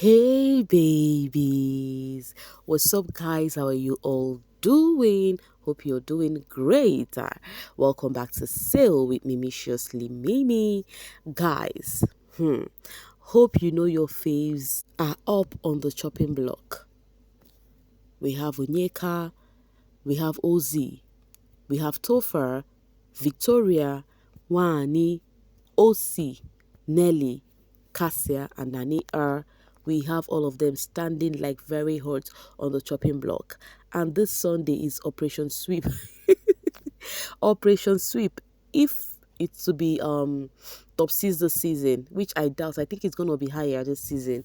Hey babies, what's up guys? How are you all doing? Hope you're doing great. Welcome back to Sail with Mimiciously Mimi. Guys, hope you know your faves are up on the chopping block. We have Onyeka, we have Ozzy, we have Topher, Victoria, Wani, OC, Nelly, Cassia, and Nani R. We have all of them standing like very hot on the chopping block. And this Sunday is Operation Sweep. Operation Sweep. If it's to be top six this season, which I doubt, I think it's gonna be higher this season.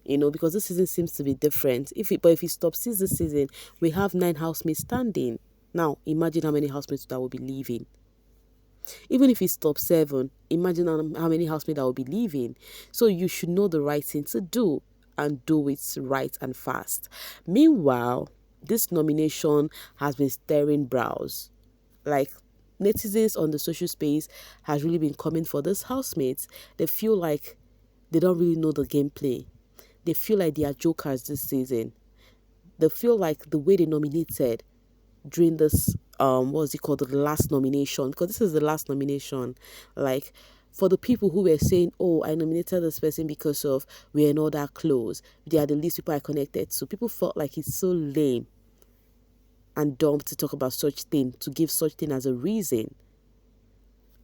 Because this season seems to be different. If it's top six this season, we have 9 housemates standing. Now imagine how many housemates that will be leaving. Even if it's top seven, imagine how many housemates that will be leaving. So you should know the right thing to do and do it right and fast. Meanwhile, this nomination has been stirring brows. Like, netizens on the social space has really been coming for this housemates. They feel like they don't really know the gameplay. They feel like they are jokers this season. They feel like the way they nominated during this what's it called, the last nomination, because this is the last nomination, like, for the people who were saying, oh, I nominated this person because of we're not that close, they are the least people I connected to. People felt like it's so lame and dumb to talk about such thing, to give such thing as a reason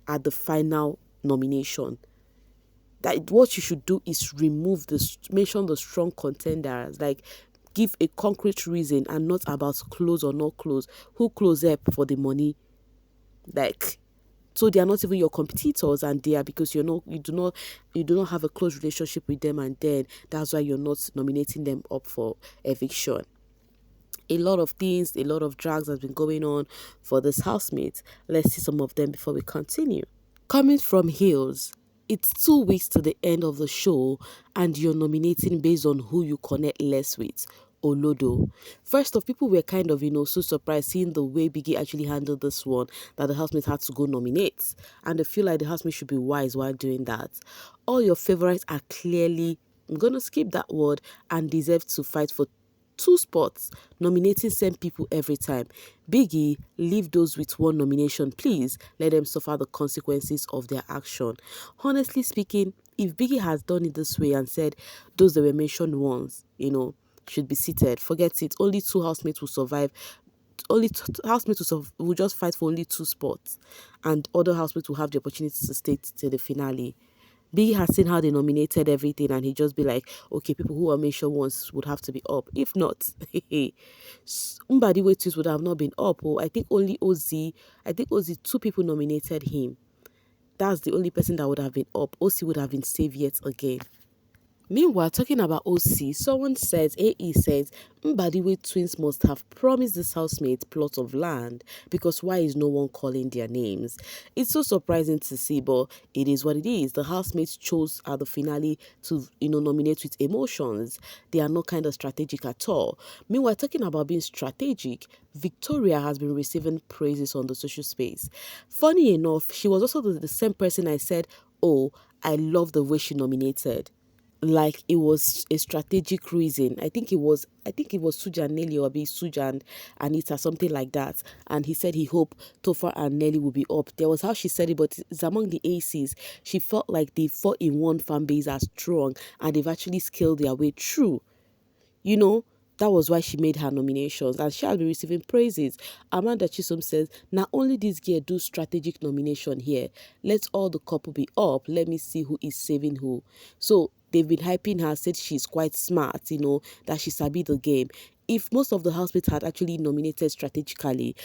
at the final nomination. That what you should do is mention the strong contenders, like give a concrete reason and not about close or not close, who close up for the money, like, so they are not even your competitors, and they are because you do not have a close relationship with them, and then that's why you're not nominating them up for eviction. A lot of things, a lot of drags has been going on for this housemate. Let's see some of them before we continue. Coming from Hills, it's 2 weeks to the end of the show, and you're nominating based on who you connect less with. Olodo. First off, people were kind of, so surprised seeing the way Biggie actually handled this one, that the housemates had to go nominate. And they feel like the housemates should be wise while doing that. All your favorites are clearly, I'm going to skip that word, and deserve to fight for 2 spots, nominating same people every time. Biggie, leave those with 1 nomination, please. Let them suffer the consequences of their action. Honestly speaking, if Biggie has done it this way and said those that were mentioned once, should be seated, forget it. Only 2 housemates will survive. Only housemates will just fight for only 2 spots, and other housemates will have the opportunity to stay to the finale. Biggie has seen how they nominated everything, and he just be like, okay, people who are mentioned once would have to be up. If not, Mbadi Twins would have not been up. Oh, I think Ozzy, 2 people nominated him. That's the only person that would have been up. OC would have been saved yet again. Meanwhile, talking about OC, someone says, AE says, Mbadiwe twins must have promised this housemate plot of land, because why is no one calling their names? It's so surprising to see, but it is what it is. The housemates chose at the finale to, nominate with emotions. They are not kind of strategic at all. Meanwhile, talking about being strategic, Victoria has been receiving praises on the social space. Funny enough, she was also the same person I said, oh, I love the way she nominated, like it was a strategic reason. I think it was Suja Nelly, or be Suja and Anita, something like that. And he said he hoped Topher and Nelly will be up. There was how she said it, but it's among the aces. She felt like the 4-in-1 fan base are strong, and they've actually scaled their way through. You know, that was why she made her nominations, and she has been receiving praises. Amanda Chisom says, not only this girl do strategic nomination here, let all the couple be up. Let me see who is saving who. So they've been hyping her, said she's quite smart, that she sabi the game. If most of the housemates had actually nominated strategically,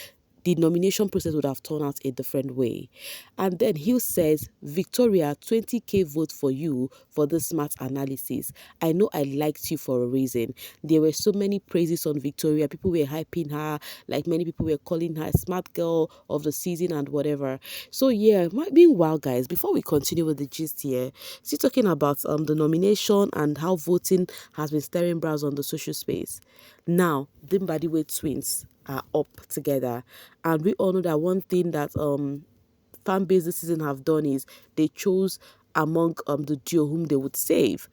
the nomination process would have turned out a different way. And then Hill says, Victoria, 20k vote for you for this smart analysis. I know I liked you for a reason. There were so many praises on Victoria. People were hyping her, like many people were calling her smart girl of the season and whatever. So yeah, meanwhile, guys, before we continue with the gist here, still talking about the nomination and how voting has been stirring brows on the social space. Now, Dimbadiwe twins are up together, and we all know that one thing that fan base this season have done is they chose among the duo whom they would save.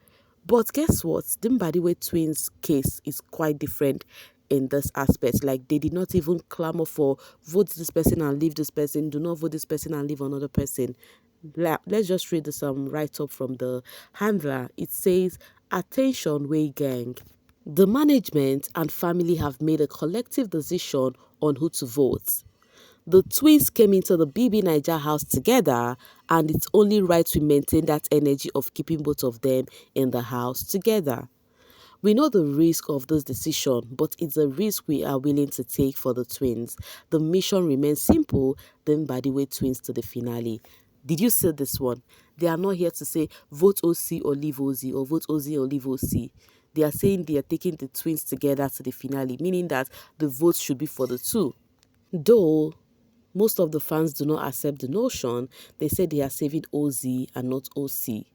But guess what? Dimbadiwe twins case is quite different in this aspect. Like they did not even clamor for vote this person and leave this person, do not vote this person and leave another person. Let's just read this write up from the handler. It says, "Attention, Way Gang. The management and family have made a collective decision on who to vote. The twins came into the bbnaija house together, and it's only right we maintain that energy of keeping both of them in the house together. We know the risk of this decision, but it's a risk we are willing to take for the twins. The mission remains simple, then by the way twins to the finale." Did you see this one? They are not here to say vote OC or leave OZ or vote OZ or leave OC. They are saying they are taking the twins together to the finale, meaning that the vote should be for the two. Though most of the fans do not accept the notion, they say they are saving OZ and not OC.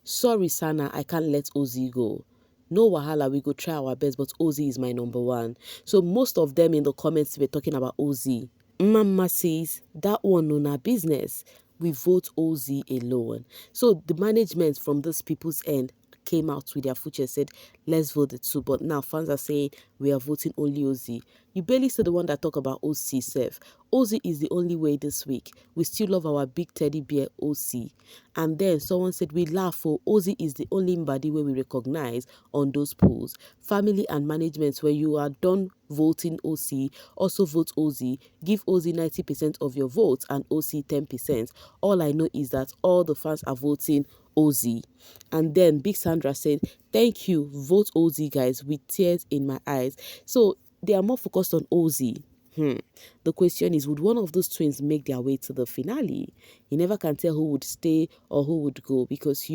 "Sorry, Sana, I can't let OZ go. No wahala, we go try our best, but OZ is my number one." So most of them in the comments were talking about OZ. Mama says, "That one no na business. We vote OZ alone." So the management from those people's end came out with their future, said, "Let's vote the two." But now fans are saying we are voting only OZ. You barely said the one that talk about OC self. OZ is the only way this week. We still love our big teddy bear OC. And then someone said, "We laugh for OZ is the only body where we recognize on those polls. Family and management, when you are done voting OC, also vote OZ. Give OZ 90% of your votes and OC 10%. All I know is that all the fans are voting OZ." And then Big Sandra said, "Thank you, vote OZ guys," with tears in my eyes. So they are more focused on OZ. The question is, would one of those twins make their way to the finale? You never can tell who would stay or who would go, because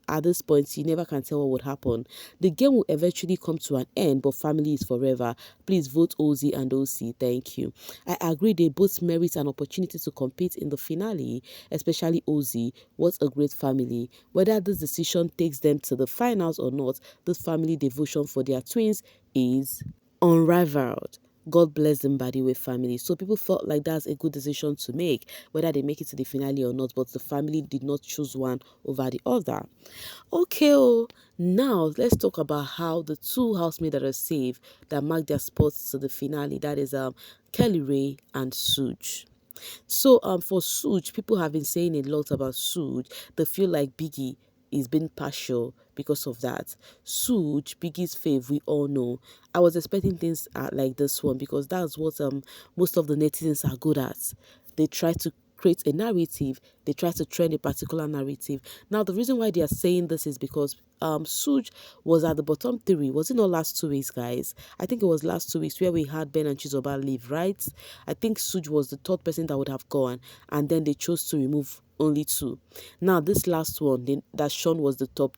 at this point, you never can tell what would happen. The game will eventually come to an end, but family is forever. Please vote OZ and OC. Thank you. I agree they both merit an opportunity to compete in the finale, especially OZ. What a great family. Whether this decision takes them to the finals or not, this family devotion for their twins is unrivaled. God bless them by the way family. So people felt like that's a good decision to make, whether they make it to the finale or not, but the family did not choose one over the other. Okay, now let's talk about how the two housemates that are saved that mark their spots to the finale, that is Kellyrae and Suge. So for Suge, people have been saying a lot about Suge. They feel like Biggie is being partial because of that. Suge, Biggie's fave, we all know. I was expecting things like this one, because that's what most of the netizens are good at. They try to create a narrative, they try to trend a particular narrative. Now the reason why they are saying this is because Suge was at the bottom three. Was it not last 2 weeks, guys? I think it was last 2 weeks where we had Ben and Chizoba leave, right? I think Suge was the third person that would have gone, and then they chose to remove only two. Now this last one, that Sean was the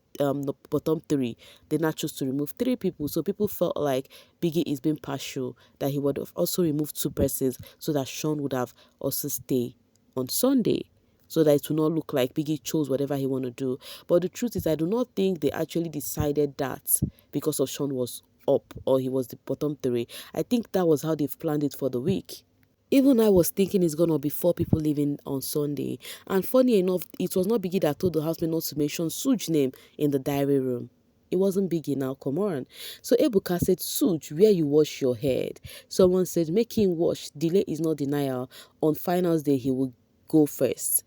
bottom three, they now chose to remove three people. So people felt like Biggie is being partial, that he would have also removed two persons so that Sean would have also stayed on Sunday, so that it will not look like Biggie chose whatever he want to do. But the truth is, I do not think they actually decided that because of Sean was up or he was the bottom three. I think that was how they've planned it for the week. Even I was thinking it's gonna be four people leaving on Sunday. And funny enough, it was not Biggie that told the housemate not to mention Suge's name in the diary room. It wasn't Biggie now, come on. So Ebuka said, "Suge, where you wash your head." Someone said, "Make him wash. Delay is not denial. On finals day, he will go first."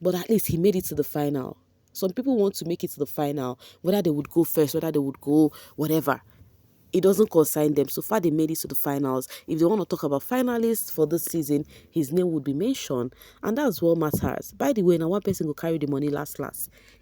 But at least he made it to the final. Some people want to make it to the final, whether they would go first, whether they would go whatever. It doesn't concern them. So far, they made it to the finals. If they want to talk about finalists for this season, his name would be mentioned. And that's what matters. By the way, now one person will carry the money last.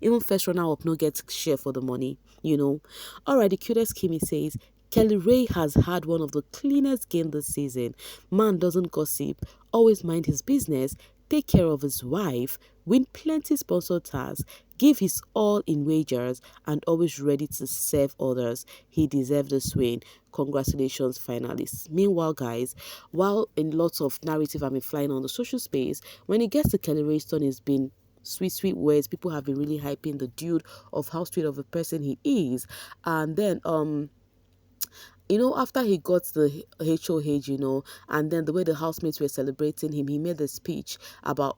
Even first runner up no get share for the money, Alright, the cutest Kimmy says, "Kellyrae has had one of the cleanest games this season. Man doesn't gossip, always mind his business, take care of his wife, win plenty sponsored tasks, give his all in wagers, and always ready to serve others. He deserves this win. Congratulations, finalists." Meanwhile, guys, while in lots of narrative have been flying on the social space, when it gets to Kellyrae's turn, it's been sweet words. People have been really hyping the dude of how sweet of a person he is. And then after he got the HOH, and then the way the housemates were celebrating him, he made a speech about,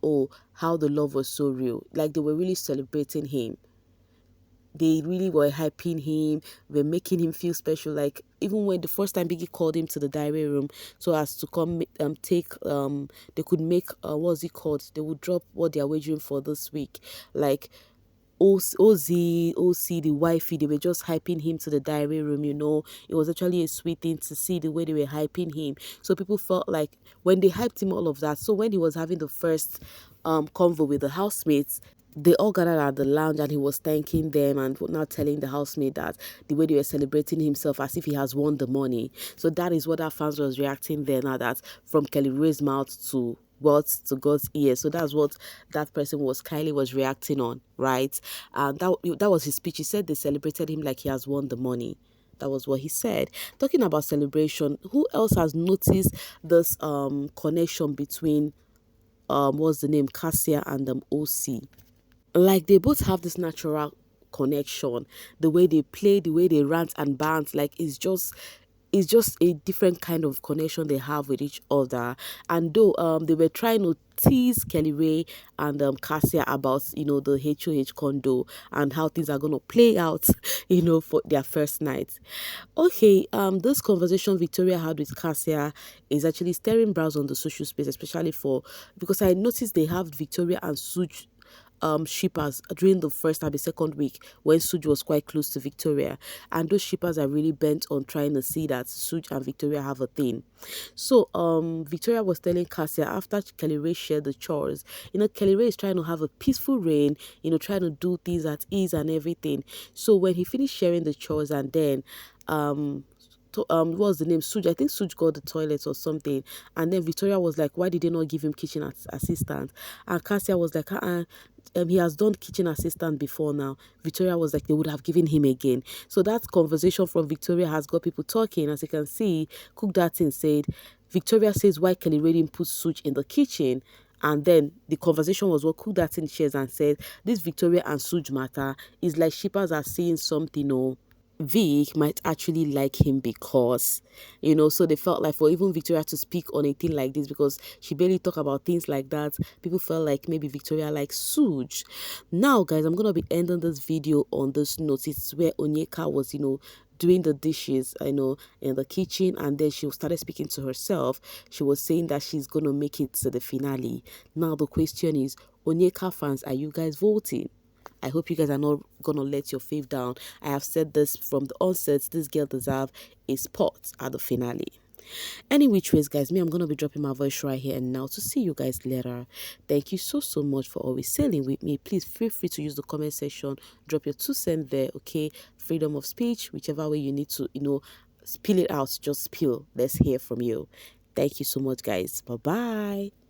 how the love was so real. Like they were really celebrating him. they really were hyping him, were making him feel special. Like even when the first time Biggie called him to the diary room so as to come take they could make what's it called? They would drop what they are wagering for this week. Like OC, the wifey, they were just hyping him to the diary room, you know. It was actually a sweet thing to see the way they were hyping him. So people felt like when they hyped him all of that. So when he was having the first convo with the housemates, they all gathered at the lounge and he was thanking them and now telling the housemate that the way they were celebrating himself as if he has won the money. So that is what our fans was reacting there now, that from Kellyrae's mouth to words to God's ears. So that's what that person was, Kylie was reacting on, right? And that was his speech. He said they celebrated him like he has won the money. That was what he said. Talking about celebration, who else has noticed this connection between what's the name, Cassia and OC? Like they both have this natural connection. The way they play, the way they rant and bant, like it's just a different kind of connection they have with each other. And though they were trying to tease Kellyrae and Cassia about, you know, the HOH condo and how things are gonna play out, you know, for their first night. Okay, this conversation Victoria had with Cassia is actually stirring brows on the social space, especially for, because I noticed they have Victoria and Suj shippers during the first and the second week when Suj was quite close to Victoria, and those shippers are really bent on trying to see that Suj and Victoria have a thing. So Victoria was telling Cassia after Kellyrae shared the chores, you know, Kellyrae is trying to have a peaceful reign, you know, trying to do things at ease and everything. So when he finished sharing the chores and then what was the name, Suj, I think Suj got the toilet or something, and then Victoria was like, why did they not give him kitchen assistant? And Cassia was like, he has done kitchen assistant before now. Victoria was like, they would have given him again. So that conversation from Victoria has got people talking. As you can see, Cook That Thing said, Victoria says why Kellyrae didn't put Suj in the kitchen. And then the conversation was what Cook That Thing shares and said, this Victoria and Suj matter is like shippers are seeing something, oh, Vic might actually like him because, you know, so they felt like for even Victoria to speak on a thing like this, because she barely talk about things like that, people felt like maybe Victoria likes Suj. Now, guys, I'm going to be ending this video on this note. It's where Onyeka was, you know, doing the dishes, I know, in the kitchen, and then she started speaking to herself. She was saying that she's going to make it to the finale. Now, the question is, Onyeka fans, are you guys voting? I hope you guys are not gonna let your faith down. I have said this from the onset. This girl deserves a spot at the finale. Any which ways, guys, me, I'm gonna be dropping my voice right here and now to see you guys later. Thank you so much for always sailing with me. Please feel free to use the comment section. Drop your 2 cents there, okay? Freedom of speech, whichever way you need to, you know, spill it out. Just spill. Let's hear from you. Thank you so much, guys. Bye bye.